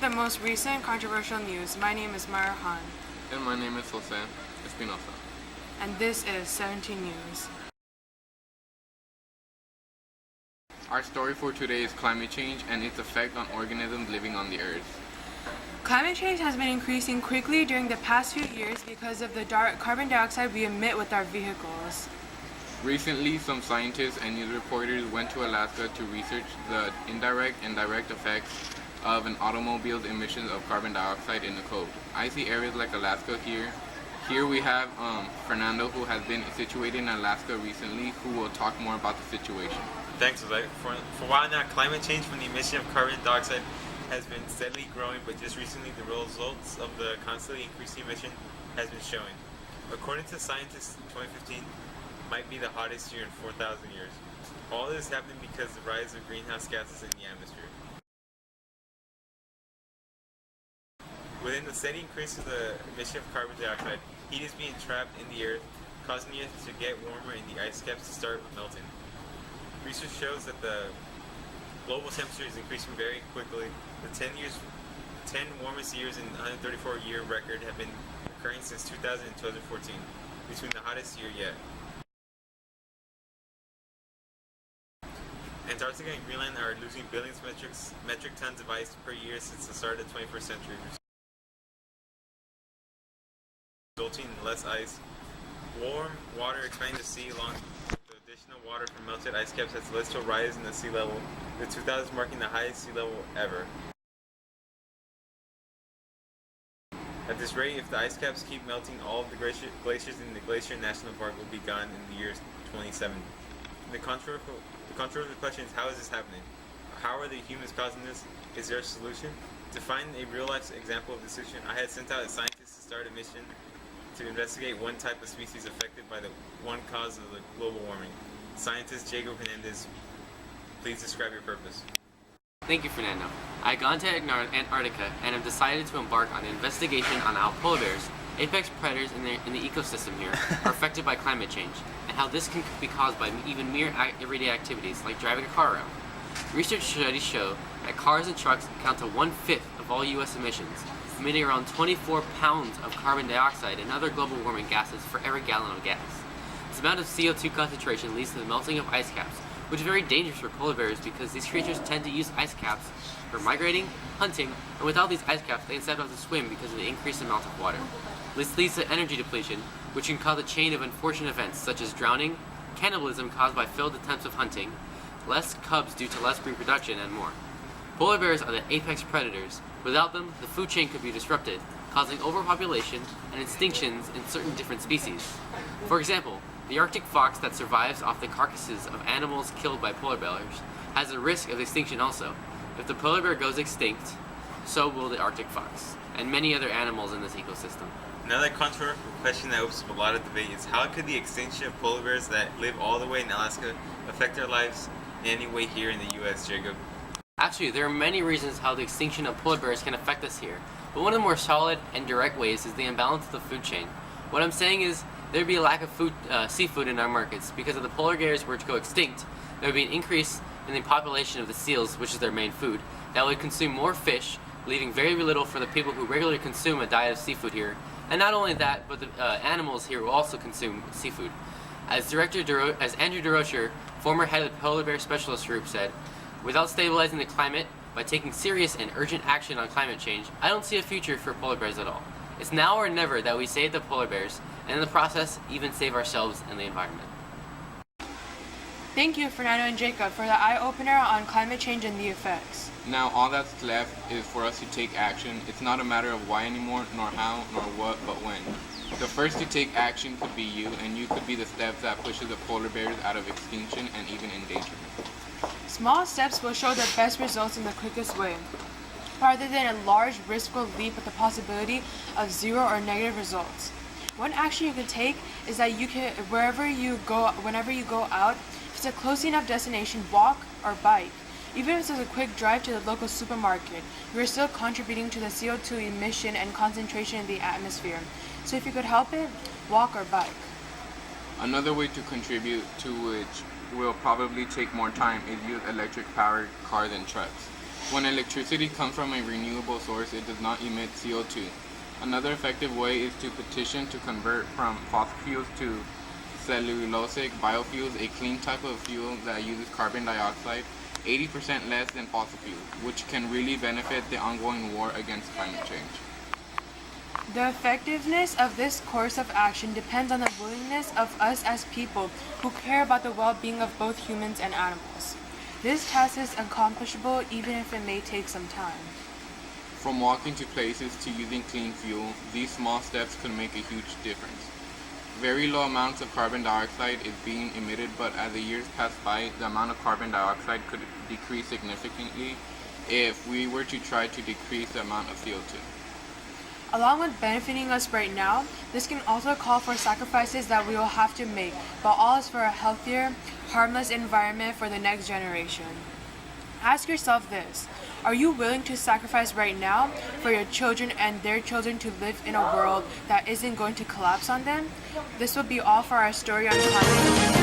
the most recent controversial news. My name is Mara Han. And my name is Jose Espinosa. And this is 17 News. Our story for today is climate change and its effect on organisms living on the earth. Climate change has been increasing quickly during the past few years because of the carbon dioxide we emit with our vehicles. Recently, some scientists and news reporters went to Alaska to research the indirect and direct effects of an automobile's emissions of carbon dioxide in the cold. I see areas like Alaska here. Here we have Fernando, who has been situated in Alaska recently, who will talk more about the situation. Thanks, Jose. For a while now, climate change from the emission of carbon dioxide has been steadily growing, but just recently the results of the constantly increasing emission has been showing. According to scientists, 2015 might be the hottest year in 4,000 years. All this happened because of the rise of greenhouse gases in the atmosphere. Within the steady increase of the emission of carbon dioxide, heat is being trapped in the earth, causing it to get warmer and the ice caps to start melting. Research shows that the global temperature is increasing very quickly. The 10 warmest years in the 134-year record have been occurring since 2000 and 2014, between the hottest year yet. Antarctica and Greenland are losing billions of metric tons of ice per year since the start of the 21st century, resulting in less ice. Warm water expanding the sea along the additional water from melted ice caps has led to a rise in the sea level, the 2000s marking the highest sea level ever. At this rate, if the ice caps keep melting, all of the glaciers in the Glacier National Park will be gone in the year 2070. The controversial question is, how is this happening? How are the humans causing this? Is there a solution? To find a real-life example of the solution, I had sent out a scientist to start a mission to investigate one type of species affected by the one cause of the global warming. Scientist Jacob Hernandez, please describe your purpose. Thank you, Fernando. I've gone to Antarctica and have decided to embark on an investigation on how polar bears, apex predators in the ecosystem here, are affected by climate change, and how this can be caused by even mere everyday activities like driving a car around. Research studies show that cars and trucks account to 1/5 of all U.S. emissions, emitting around 24 pounds of carbon dioxide and other global warming gases for every gallon of gas. This amount of CO2 concentration leads to the melting of ice caps, which is very dangerous for polar bears because these creatures tend to use ice caps for migrating, hunting, and without these ice caps they instead have to swim because of the increased amount of water. This leads to energy depletion, which can cause a chain of unfortunate events such as drowning, cannibalism caused by failed attempts of hunting, less cubs due to less reproduction, and more. Polar bears are the apex predators. Without them, the food chain could be disrupted, causing overpopulation and extinctions in certain different species. For example, the Arctic fox that survives off the carcasses of animals killed by polar bears has a risk of extinction also. If the polar bear goes extinct, so will the Arctic fox, and many other animals in this ecosystem. Another controversial question that opens up a lot of debate is, how could the extinction of polar bears that live all the way in Alaska affect their lives in any way here in the U.S., Jacob? Actually, there are many reasons how the extinction of polar bears can affect us here, but one of the more solid and direct ways is the imbalance of the food chain. What I'm saying is, there would be a lack of seafood in our markets. Because if the polar bears were to go extinct, there would be an increase in the population of the seals, which is their main food, that would consume more fish, leaving very little for the people who regularly consume a diet of seafood here. And not only that, but the animals here will also consume seafood. As Andrew DeRocher, former head of the Polar Bear Specialist Group, said, "Without stabilizing the climate, by taking serious and urgent action on climate change, I don't see a future for polar bears at all. It's now or never that we save the polar bears, and in the process, even save ourselves and the environment." Thank you, Fernando and Jacob, for the eye-opener on climate change and the effects. Now all that's left is for us to take action. It's not a matter of why anymore, nor how, nor what, but when. The first to take action could be you, and you could be the steps that pushes the polar bears out of extinction and even endangerment. Small steps will show the best results in the quickest way, rather than a large, riskful leap with the possibility of zero or negative results. One action you can take is that you can, whenever you go out, if it's a close enough destination, walk or bike. Even if it's a quick drive to the local supermarket, you are still contributing to the CO2 emission and concentration in the atmosphere. So if you could help it, walk or bike. Another way to contribute to which will probably take more time is use electric powered cars and trucks. When electricity comes from a renewable source, it does not emit CO2. Another effective way is to petition to convert from fossil fuels to cellulosic biofuels, a clean type of fuel that uses carbon dioxide 80% less than fossil fuels, which can really benefit the ongoing war against climate change. The effectiveness of this course of action depends on the willingness of us as people who care about the well-being of both humans and animals. This task is accomplishable even if it may take some time. From walking to places to using clean fuel, these small steps could make a huge difference. Very low amounts of carbon dioxide is being emitted, but as the years pass by, the amount of carbon dioxide could decrease significantly if we were to try to decrease the amount of CO2. Along with benefiting us right now, this can also call for sacrifices that we will have to make, but all is for a healthier, harmless environment for the next generation. Ask yourself this: are you willing to sacrifice right now for your children and their children to live in a world that isn't going to collapse on them? This will be all for our story on climate.